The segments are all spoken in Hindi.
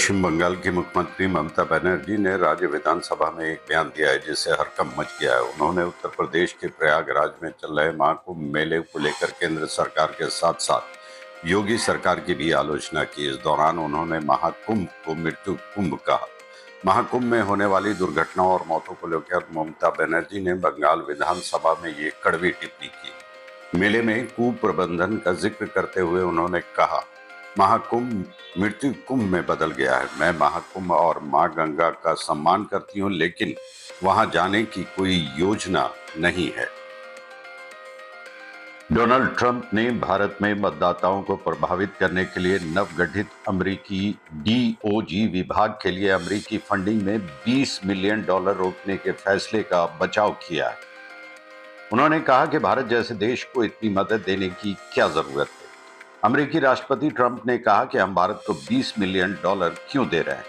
पश्चिम बंगाल की मुख्यमंत्री ममता बनर्जी ने राज्य विधानसभा में एक बयान दिया है जिससे हड़कंप मच गया है। उन्होंने उत्तर प्रदेश के प्रयागराज में चल रहे महाकुंभ मेले को लेकर केंद्र सरकार के साथ साथ योगी सरकार की भी आलोचना की। इस दौरान उन्होंने महाकुंभ को मृत्यु कुंभ कहा। महाकुंभ में होने वाली दुर्घटनाओं और मौतों को लेकर ममता बनर्जी ने बंगाल विधानसभा में ये कड़वी टिप्पणी की। मेले में कुप्रबंधन का जिक्र करते हुए उन्होंने कहा, महाकुंभ मृत्यु कुंभ में बदल गया है। मैं महाकुंभ और मां गंगा का सम्मान करती हूं, लेकिन वहां जाने की कोई योजना नहीं है। डोनाल्ड ट्रंप ने भारत में मतदाताओं को प्रभावित करने के लिए नवगठित अमेरिकी डीओजी विभाग के लिए अमेरिकी फंडिंग में $20 मिलियन रोकने के फैसले का बचाव किया है। उन्होंने कहा कि भारत जैसे देश को इतनी मदद देने की क्या जरूरत है। अमेरिकी राष्ट्रपति ट्रंप ने कहा कि हम भारत को $20 मिलियन क्यों दे रहे हैं।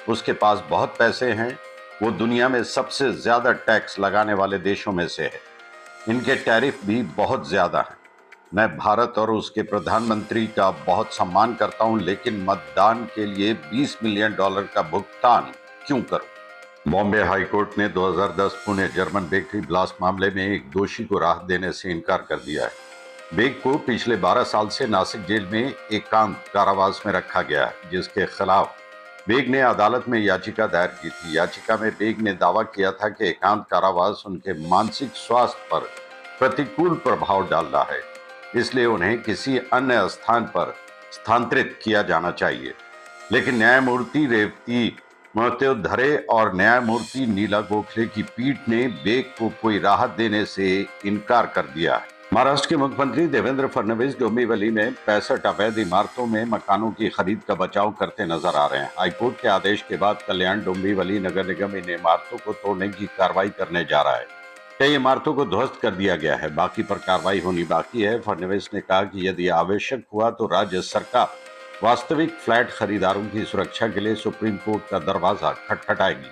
उसके पास बहुत पैसे हैं, वो दुनिया में सबसे ज्यादा टैक्स लगाने वाले देशों में से है। इनके टैरिफ भी बहुत ज्यादा हैं। मैं भारत और उसके प्रधानमंत्री का बहुत सम्मान करता हूं, लेकिन मतदान के लिए $20 मिलियन का भुगतान क्यों करूं। बॉम्बे हाईकोर्ट ने 2010 पुणे जर्मन बेकरी ब्लास्ट मामले में एक दोषी को राहत देने से इनकार कर दिया है। बेग को पिछले 12 साल से नासिक जेल में एकांत कारावास में रखा गया है, जिसके खिलाफ बेग ने अदालत में याचिका दायर की थी। याचिका में बेग ने दावा किया था कि एकांत कारावास उनके मानसिक स्वास्थ्य पर प्रतिकूल प्रभाव डाल रहा है, इसलिए उन्हें किसी अन्य स्थान पर स्थानांतरित किया जाना चाहिए। लेकिन न्यायमूर्ति रेवती महोपाध्याय और न्यायमूर्ति नीला गोखले की पीठ ने बेग को कोई राहत देने से इनकार कर दिया है। महाराष्ट्र के मुख्यमंत्री देवेंद्र फडणवीस डोंबिवली में 65 अवैध इमारतों में मकानों की खरीद का बचाव करते नजर आ रहे हैं। हाईकोर्ट के आदेश के बाद कल्याण डोंबिवली नगर निगम इन इमारतों को तोड़ने की कार्रवाई करने जा रहा है। कई इमारतों को ध्वस्त कर दिया गया है, बाकी पर कार्रवाई होनी बाकी है। फडणवीस ने कहा कि यदि आवश्यक हुआ तो राज्य सरकार वास्तविक फ्लैट खरीदारों की सुरक्षा के लिए सुप्रीम कोर्ट का दरवाजा खटखटाएगी।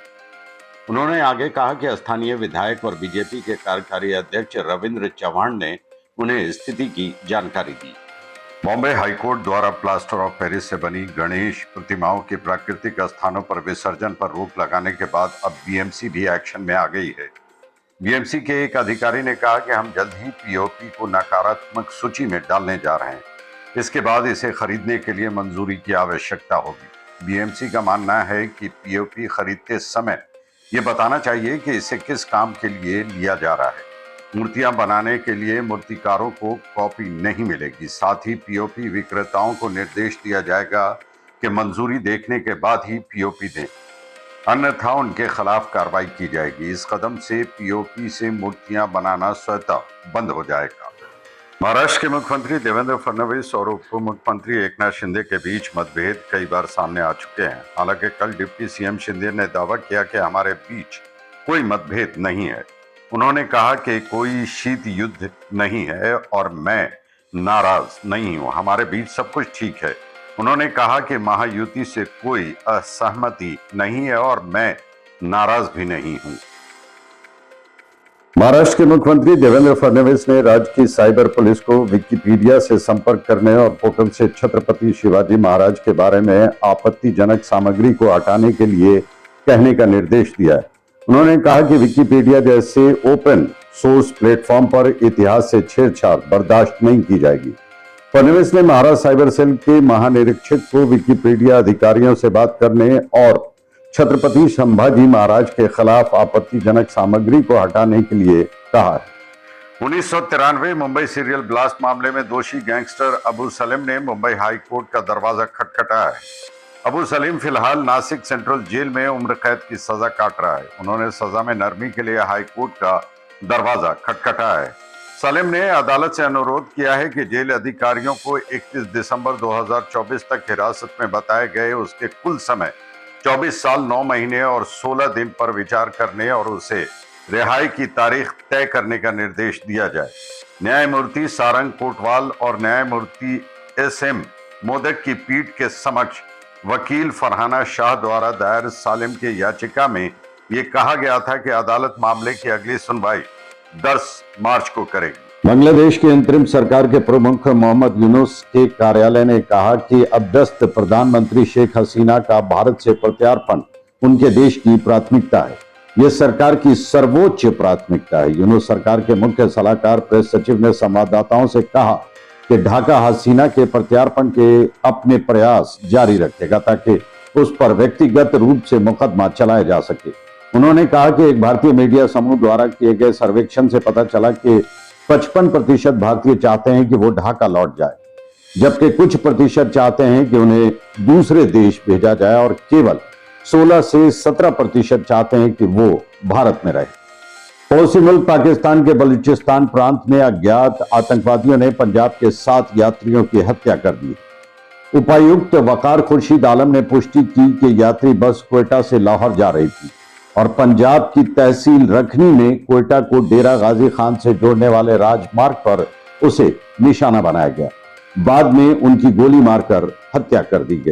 उन्होंने आगे कहा कि स्थानीय विधायक और बीजेपी के कार्यकारी अध्यक्ष रविंद्र चव्हाण ने उन्हें स्थिति की जानकारी दी। बॉम्बे हाईकोर्ट द्वारा प्लास्टर ऑफ पेरिस से बनी गणेश प्रतिमाओं के प्राकृतिक स्थानों पर विसर्जन पर रोक लगाने के बाद अब बीएमसी भी एक्शन में आ गई है। बीएमसी के एक अधिकारी ने कहा कि हम जल्द ही पीओपी को नकारात्मक सूची में डालने जा रहे हैं। इसके बाद इसे खरीदने के लिए मंजूरी की आवश्यकता होगी। बीएमसी का मानना है कि पीओपी खरीदते समय ये बताना चाहिए कि इसे किस काम के लिए लिया जा रहा है। मूर्तियां बनाने के लिए मूर्तिकारों को कॉपी नहीं मिलेगी। साथ ही पीओपी विक्रेताओं को निर्देश दिया जाएगा कि मंजूरी देखने के बाद ही पीओपी दें, अन्यथा उनके खिलाफ कार्रवाई की जाएगी। इस कदम से पीओपी से मूर्तियां बनाना स्वतः बंद हो जाएगा। महाराष्ट्र के मुख्यमंत्री देवेंद्र फडणवीस और उप मुख्यमंत्री एकनाथ शिंदे के बीच मतभेद कई बार सामने आ चुके हैं। हालांकि कल डिप्टी सीएम शिंदे ने दावा किया कि हमारे बीच कोई मतभेद नहीं है। उन्होंने कहा कि कोई शीत युद्ध नहीं है और मैं नाराज नहीं हूं, हमारे बीच सब कुछ ठीक है। उन्होंने कहा कि महायुति से कोई असहमति नहीं है और मैं नाराज भी नहीं हूं। महाराष्ट्र के मुख्यमंत्री देवेंद्र फडणवीस ने राज्य की साइबर पुलिस को विकिपीडिया से संपर्क करने और पोर्टल से छत्रपति शिवाजी महाराज के बारे में आपत्तिजनक सामग्री को हटाने के लिए कहने का निर्देश दिया है। उन्होंने कहा कि विकिपीडिया जैसे ओपन सोर्स प्लेटफॉर्म पर इतिहास से छेड़छाड़ बर्दाश्त नहीं की जाएगी। फडणवीस ने महाराष्ट्र साइबर सेल के महानिरीक्षक को विकिपीडिया अधिकारियों से बात करने और छत्रपति संभाजी महाराज के खिलाफ आपत्तिजनक सामग्री को हटाने के लिए कहा। 1993 मुंबई सीरियल ब्लास्ट मामले में दोषी गैंगस्टर अबू सलीम ने मुंबई हाई कोर्ट का दरवाजा खटखटाया है। अबू सलीम फिलहाल नासिक सेंट्रल जेल में उम्र कैद की सजा काट रहा है। उन्होंने सजा में नरमी के लिए हाई कोर्ट का दरवाजा खटखटाया है। सलीम ने अदालत से अनुरोध किया है कि जेल अधिकारियों को 31 दिसंबर 2024 तक हिरासत में बताए गए उसके कुल समय 24 साल 9 महीने और 16 दिन पर विचार करने और उसे रिहाई की तारीख तय करने का निर्देश दिया जाए। न्यायमूर्ति सारंग कोटवाल और न्यायमूर्ति एसएम मोदक की पीठ के समक्ष वकील फरहाना शाह द्वारा दायर सालिम की याचिका में ये कहा गया था कि अदालत मामले की अगली सुनवाई 10 मार्च को करेगी। बांग्लादेश की अंतरिम सरकार के प्रमुख मोहम्मद यूनुस के कार्यालय ने कहा कि अभ्यस्त प्रधानमंत्री शेख हसीना का भारत से प्रत्यार्पण उनके देश की प्राथमिकता है। यह सरकार की सर्वोच्च प्राथमिकता है। यूनुस सरकार के मुख्य सलाहकार प्रेस सचिव ने संवाददाताओं से कहा कि ढाका हसीना के प्रत्यार्पण के अपने प्रयास जारी रखेगा ताकि उस पर व्यक्तिगत रूप से मुकदमा चलाया जा सके। उन्होंने कहा कि एक भारतीय मीडिया समूह द्वारा किए गए सर्वेक्षण से पता चला कि 55% भारतीय चाहते हैं कि वो ढाका लौट जाए, जबकि कुछ प्रतिशत चाहते हैं कि उन्हें दूसरे देश भेजा जाए और केवल 16 से 17% चाहते हैं कि वो भारत में रहे। पड़ोसी मुल्क पाकिस्तान के बलूचिस्तान प्रांत में अज्ञात आतंकवादियों ने पंजाब के 7 यात्रियों की हत्या कर दी। उपायुक्त वकार खुर्शीद आलम ने पुष्टि की कि यात्री बस क्वेटा से लाहौर जा रही थी और पंजाब की तहसील रखनी में क्वेटा को डेरा गाजी खान से जोड़ने वाले राजमार्ग पर उसे निशाना बनाया गया। बाद में उनकी गोली मारकर हत्या कर दी गई।